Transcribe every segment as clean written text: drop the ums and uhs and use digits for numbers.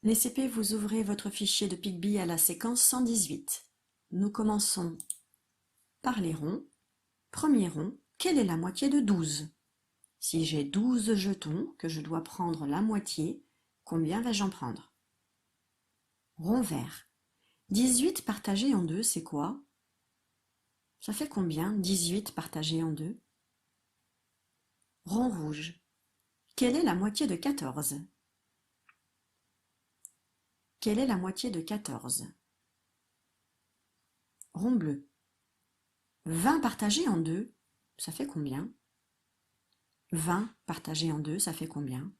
Les CP, vous ouvrez votre fichier de Picbee à la séquence 118. Nous commençons par les ronds. Premier rond, quelle est la moitié de 12? Si j'ai 12 jetons, que je dois prendre la moitié, combien vais-je en prendre? Rond vert. 18 partagé en 2, c'est quoi? Ça fait combien, 18 partagé en 2? Rond rouge. Quelle est la moitié de 14? Quelle est la moitié de 14? Rond bleu. 20 partagé en 2, ça fait combien? 20 partagé en 2, ça fait combien?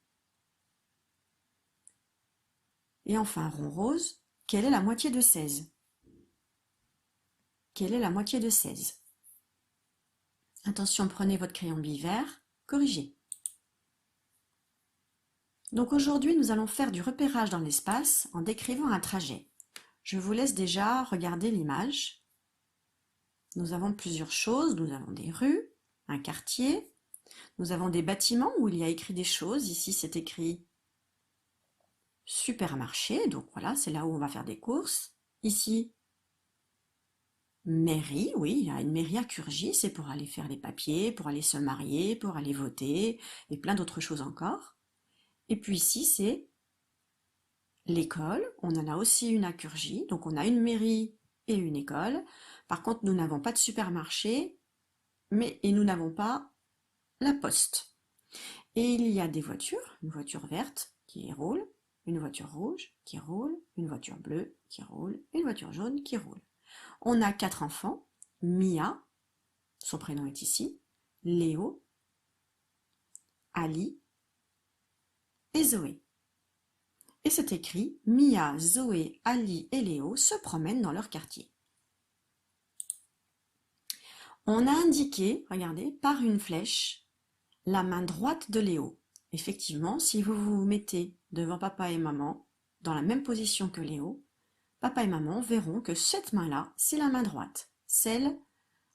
Et enfin, rond rose, quelle est la moitié de 16? Quelle est la moitié de 16? Attention, prenez votre crayon bivert, corrigez. Donc aujourd'hui, nous allons faire du repérage dans l'espace en décrivant un trajet. Je vous laisse déjà regarder l'image. Nous avons plusieurs choses, nous avons des rues, un quartier, nous avons des bâtiments où il y a écrit des choses. Ici, c'est écrit supermarché, donc voilà, c'est là où on va faire des courses. Ici, mairie, oui, il y a une mairie à Curgy, c'est pour aller faire les papiers, pour aller se marier, pour aller voter, et plein d'autres choses encore. Et puis ici, c'est l'école, on en a aussi une à Curgy, donc on a une mairie et une école. Par contre, nous n'avons pas de supermarché, et nous n'avons pas la poste. Et il y a des voitures, une voiture verte qui roule, une voiture rouge qui roule, une voiture bleue qui roule, une voiture jaune qui roule. On a 4 enfants, Mia, son prénom est ici, Léo, Ali et Zoé. Et c'est écrit, Mia, Zoé, Ali et Léo se promènent dans leur quartier. On a indiqué, regardez, par une flèche, la main droite de Léo. Effectivement, si vous vous mettez devant papa et maman, dans la même position que Léo, papa et maman verront que cette main-là, c'est la main droite, celle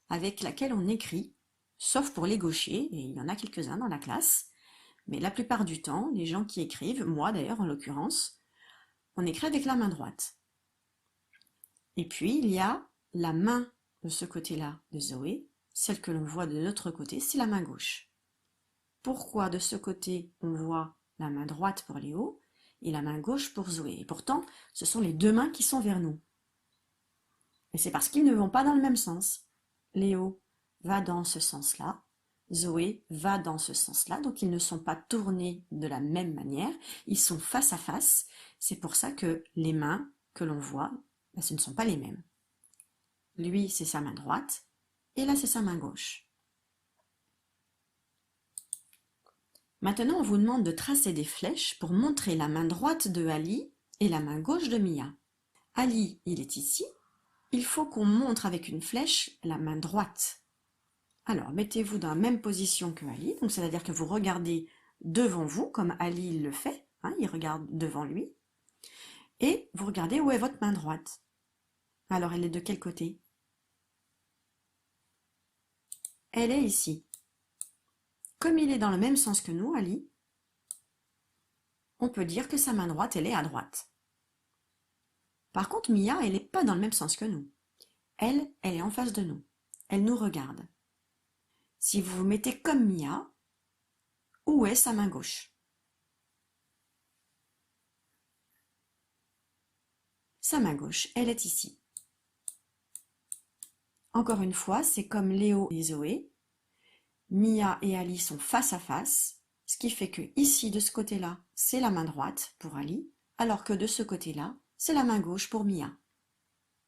avec laquelle on écrit, sauf pour les gauchers, et il y en a quelques-uns dans la classe, mais la plupart du temps, les gens qui écrivent, moi d'ailleurs en l'occurrence, on écrit avec la main droite. Et puis il y a la main de ce côté-là de Zoé, celle que l'on voit de l'autre côté, c'est la main gauche. Pourquoi de ce côté on voit la main droite pour Léo et la main gauche pour Zoé? Et pourtant, ce sont les deux mains qui sont vers nous. Et c'est parce qu'ils ne vont pas dans le même sens. Léo va dans ce sens-là, Zoé va dans ce sens-là, donc ils ne sont pas tournés de la même manière, ils sont face à face. C'est pour ça que les mains que l'on voit, ce ne sont pas les mêmes. Lui, c'est sa main droite, et là, c'est sa main gauche. Maintenant, on vous demande de tracer des flèches pour montrer la main droite de Ali et la main gauche de Mia. Ali, il est ici. Il faut qu'on montre avec une flèche la main droite. Alors, mettez-vous dans la même position que Ali, donc c'est-à-dire que vous regardez devant vous, comme Ali il le fait, hein, il regarde devant lui, et vous regardez où est votre main droite. Alors, elle est de quel côté? Elle est ici. Comme il est dans le même sens que nous, Ali, on peut dire que sa main droite, elle est à droite. Par contre, Mia, elle n'est pas dans le même sens que nous. Elle est en face de nous. Elle nous regarde. Si vous vous mettez comme Mia, où est sa main gauche? Sa main gauche, elle est ici. Encore une fois, c'est comme Léo et Zoé. Mia et Ali sont face à face, ce qui fait que ici, de ce côté-là, c'est la main droite pour Ali, alors que de ce côté-là, c'est la main gauche pour Mia.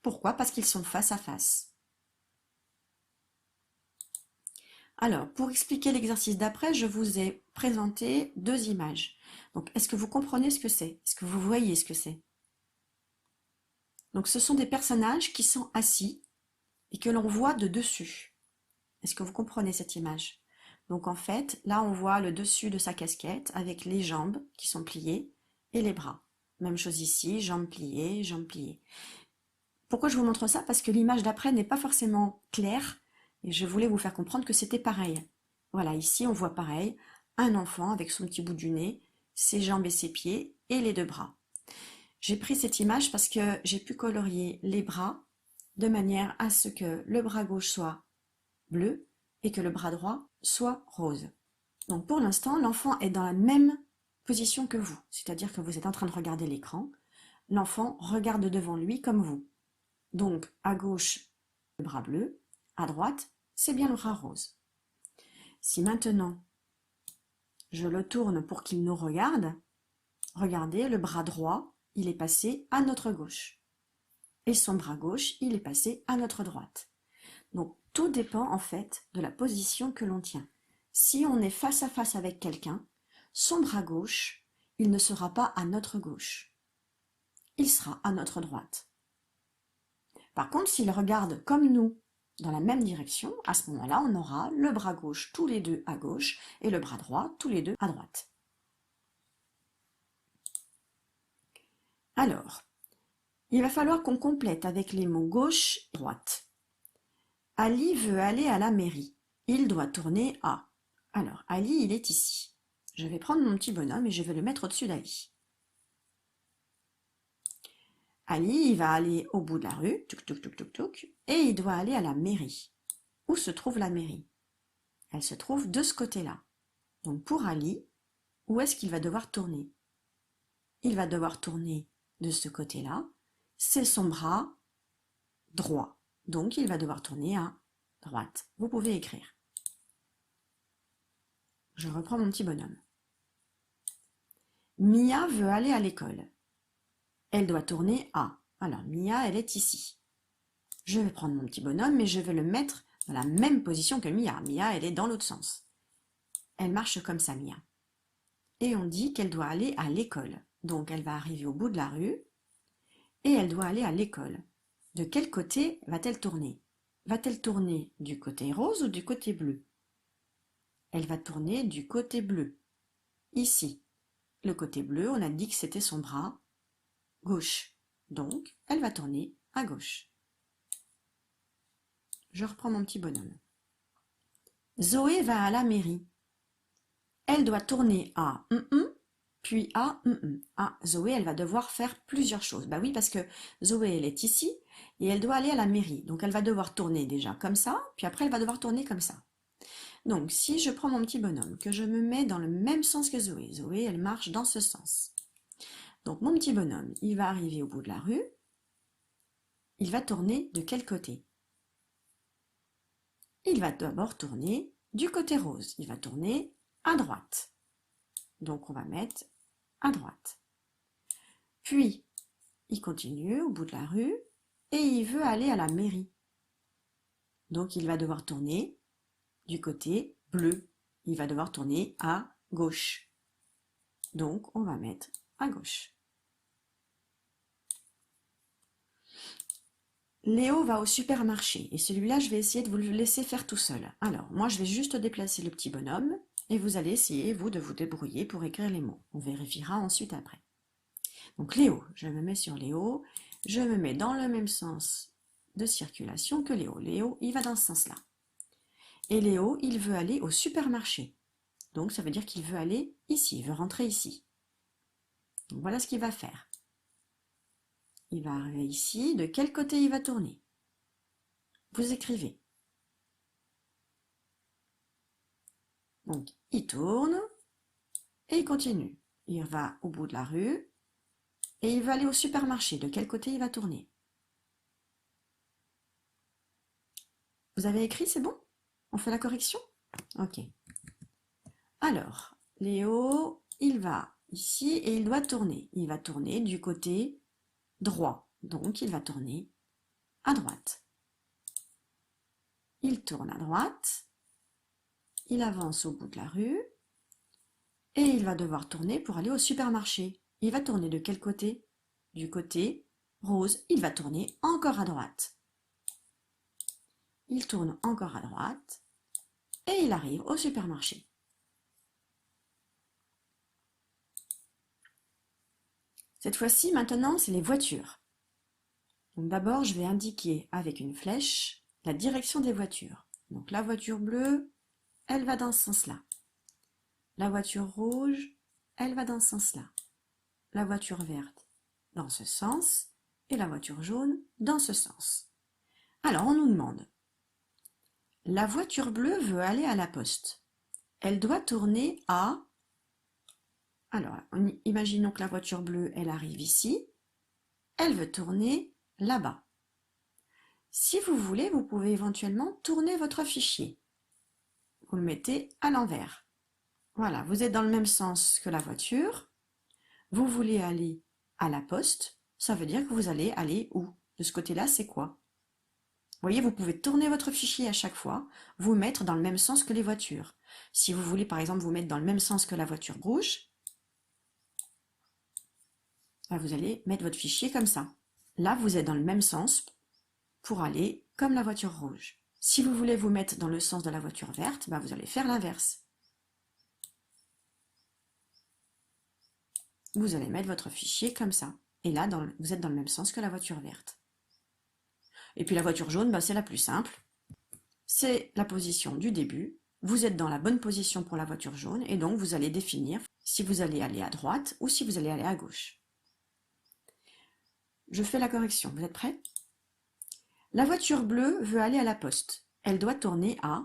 Pourquoi? Parce qu'ils sont face à face. Alors, pour expliquer l'exercice d'après, je vous ai présenté deux images. Donc, est-ce que vous comprenez ce que c'est? Est-ce que vous voyez ce que c'est? Donc, ce sont des personnages qui sont assis et que l'on voit de dessus. Est-ce que vous comprenez cette image? Donc, en fait, là, on voit le dessus de sa casquette avec les jambes qui sont pliées et les bras. Même chose ici, jambes pliées, jambes pliées. Pourquoi je vous montre ça? Parce que l'image d'après n'est pas forcément claire et je voulais vous faire comprendre que c'était pareil. Voilà, ici on voit pareil, un enfant avec son petit bout du nez, ses jambes et ses pieds et les deux bras. J'ai pris cette image parce que j'ai pu colorier les bras de manière à ce que le bras gauche soit bleu et que le bras droit soit rose. Donc pour l'instant, l'enfant est dans la même position que vous, c'est-à-dire que vous êtes en train de regarder l'écran. L'enfant regarde devant lui comme vous. Donc à gauche, le bras bleu, à droite, c'est bien le bras rose. Si maintenant, je le tourne pour qu'il nous regarde, regardez, le bras droit, il est passé à notre gauche. Et son bras gauche, il est passé à notre droite. Donc tout dépend en fait de la position que l'on tient. Si on est face à face avec quelqu'un, son bras gauche, il ne sera pas à notre gauche. Il sera à notre droite. Par contre, s'il regarde comme nous, dans la même direction, à ce moment-là, on aura le bras gauche tous les deux à gauche et le bras droit tous les deux à droite. Alors, il va falloir qu'on complète avec les mots gauche et droite. Ali veut aller à la mairie. Il doit tourner à. Alors, Ali, il est ici. Je vais prendre mon petit bonhomme et je vais le mettre au-dessus d'Ali. Ali, il va aller au bout de la rue, touc, touc, touc, touc, touc, et il doit aller à la mairie. Où se trouve la mairie? Elle se trouve de ce côté-là. Donc pour Ali, où est-ce qu'il va devoir tourner? Il va devoir tourner de ce côté-là. C'est son bras droit. Donc il va devoir tourner à droite. Vous pouvez écrire. Je reprends mon petit bonhomme. Mia veut aller à l'école. Elle doit tourner à. Alors Mia, elle est ici. Je vais prendre mon petit bonhomme, mais je vais le mettre dans la même position que Mia. Mia, elle est dans l'autre sens. Elle marche comme ça, Mia. Et on dit qu'elle doit aller à l'école. Donc elle va arriver au bout de la rue et elle doit aller à l'école. De quel côté va-t-elle tourner? Va-t-elle tourner du côté rose ou du côté bleu? Elle va tourner du côté bleu. Ici, le côté bleu, on a dit que c'était son bras gauche. Donc, elle va tourner à gauche. Je reprends mon petit bonhomme. Zoé va à la mairie. Elle doit tourner à puis à Ah, Zoé, elle va devoir faire plusieurs choses. Bah oui, parce que Zoé, elle est ici et elle doit aller à la mairie. Donc, elle va devoir tourner déjà comme ça, puis après, elle va devoir tourner comme ça. Donc, si je prends mon petit bonhomme, que je me mets dans le même sens que Zoé, Zoé, elle marche dans ce sens. Donc, mon petit bonhomme, il va arriver au bout de la rue. Il va tourner de quel côté? Il va d'abord tourner du côté rose. Il va tourner à droite. Donc, on va mettre à droite. Puis, il continue au bout de la rue et il veut aller à la mairie. Donc, il va devoir tourner du côté bleu. Il va devoir tourner à gauche. Donc, on va mettre à gauche. Léo va au supermarché et celui-là, je vais essayer de vous le laisser faire tout seul. Alors, moi, je vais juste déplacer le petit bonhomme et vous allez essayer, vous, de vous débrouiller pour écrire les mots. On vérifiera ensuite après. Donc, Léo, je me mets sur Léo. Je me mets dans le même sens de circulation que Léo. Léo, il va dans ce sens-là. Et Léo, il veut aller au supermarché. Donc, ça veut dire qu'il veut aller ici, il veut rentrer ici. Donc, voilà ce qu'il va faire. Il va arriver ici. De quel côté il va tourner? Vous écrivez. Donc, il tourne et il continue. Il va au bout de la rue et il va aller au supermarché. De quel côté il va tourner? Vous avez écrit, c'est bon? On fait la correction? Ok. Alors, Léo, il va ici et il doit tourner. Il va tourner du côté droit. Donc, il va tourner à droite. Il tourne à droite. Il avance au bout de la rue. Et il va devoir tourner pour aller au supermarché. Il va tourner de quel côté? Du côté rose. Il va tourner encore à droite. Il tourne encore à droite. Et il arrive au supermarché. Cette fois-ci, maintenant, c'est les voitures. Donc d'abord, je vais indiquer avec une flèche la direction des voitures. Donc la voiture bleue, elle va dans ce sens-là. La voiture rouge, elle va dans ce sens-là. La voiture verte, dans ce sens et la voiture jaune dans ce sens. Alors on nous demande, la voiture bleue veut aller à la poste. Elle doit tourner à... Alors, imaginons que la voiture bleue, elle arrive ici. Elle veut tourner là-bas. Si vous voulez, vous pouvez éventuellement tourner votre fichier. Vous le mettez à l'envers. Voilà, vous êtes dans le même sens que la voiture. Vous voulez aller à la poste. Ça veut dire que vous allez aller où? De ce côté-là, c'est quoi? Vous voyez, vous pouvez tourner votre fichier à chaque fois, vous mettre dans le même sens que les voitures. Si vous voulez, par exemple, vous mettre dans le même sens que la voiture rouge, vous allez mettre votre fichier comme ça. Là, vous êtes dans le même sens pour aller comme la voiture rouge. Si vous voulez vous mettre dans le sens de la voiture verte, vous allez faire l'inverse. Vous allez mettre votre fichier comme ça. Et là, vous êtes dans le même sens que la voiture verte. Et puis la voiture jaune, c'est la plus simple. C'est la position du début. Vous êtes dans la bonne position pour la voiture jaune et donc vous allez définir si vous allez aller à droite ou si vous allez aller à gauche. Je fais la correction. Vous êtes prêts? La voiture bleue veut aller à la poste. Elle doit tourner à...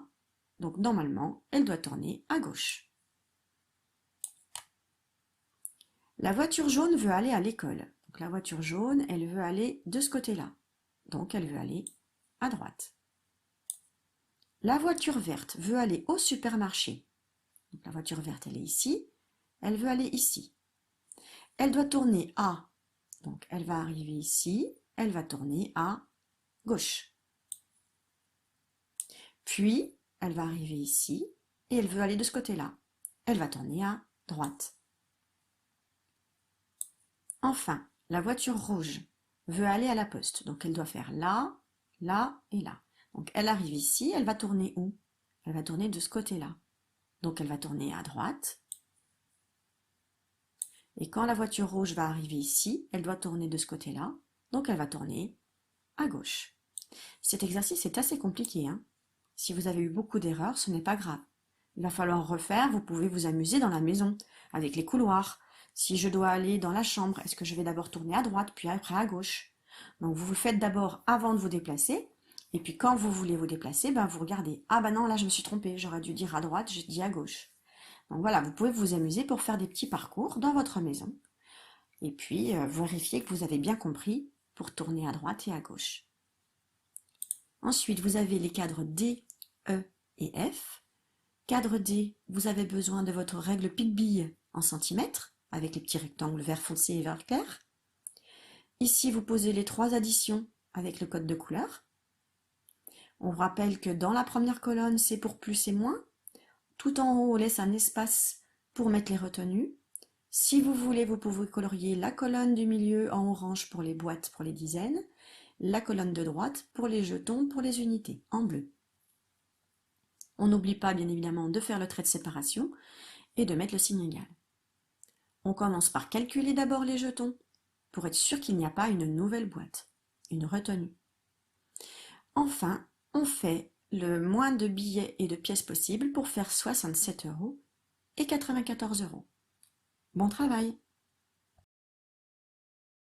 Donc normalement, elle doit tourner à gauche. La voiture jaune veut aller à l'école. Donc la voiture jaune, elle veut aller de ce côté-là. Donc elle veut aller à droite. La voiture verte veut aller au supermarché. Donc la voiture verte, elle est ici. Elle veut aller ici. Elle doit tourner à... Donc elle va arriver ici. Elle va tourner à gauche. Puis, elle va arriver ici. Et elle veut aller de ce côté-là. Elle va tourner à droite. Enfin, la voiture rouge veut aller à la poste. Donc elle doit faire là, là et là. Donc elle arrive ici, elle va tourner où? Elle va tourner de ce côté-là. Donc elle va tourner à droite. Et quand la voiture rouge va arriver ici, elle doit tourner de ce côté-là. Donc elle va tourner à gauche. Cet exercice est assez compliqué, hein. Si vous avez eu beaucoup d'erreurs, ce n'est pas grave. Il va falloir refaire, vous pouvez vous amuser dans la maison, avec les couloirs. Si je dois aller dans la chambre, est-ce que je vais d'abord tourner à droite, puis après à gauche? Donc vous le faites d'abord avant de vous déplacer, et puis quand vous voulez vous déplacer, vous regardez. Ah non, là je me suis trompée, j'aurais dû dire à droite, j'ai dit à gauche. Donc voilà, vous pouvez vous amuser pour faire des petits parcours dans votre maison. Et puis vérifier que vous avez bien compris pour tourner à droite et à gauche. Ensuite, vous avez les cadres D, E et F. Cadre D, vous avez besoin de votre règle pique-bille en centimètres, avec les petits rectangles vert foncé et vert clair. Ici, vous posez les 3 additions avec le code de couleur. On vous rappelle que dans la première colonne, c'est pour plus et moins. Tout en haut, on laisse un espace pour mettre les retenues. Si vous voulez, vous pouvez colorier la colonne du milieu en orange pour les boîtes, pour les dizaines, la colonne de droite pour les jetons, pour les unités, en bleu. On n'oublie pas, bien évidemment, de faire le trait de séparation et de mettre le signe égal. On commence par calculer d'abord les jetons, pour être sûr qu'il n'y a pas une nouvelle boîte, une retenue. Enfin, on fait le moins de billets et de pièces possibles pour faire 67 € et 94 €. Bon travail!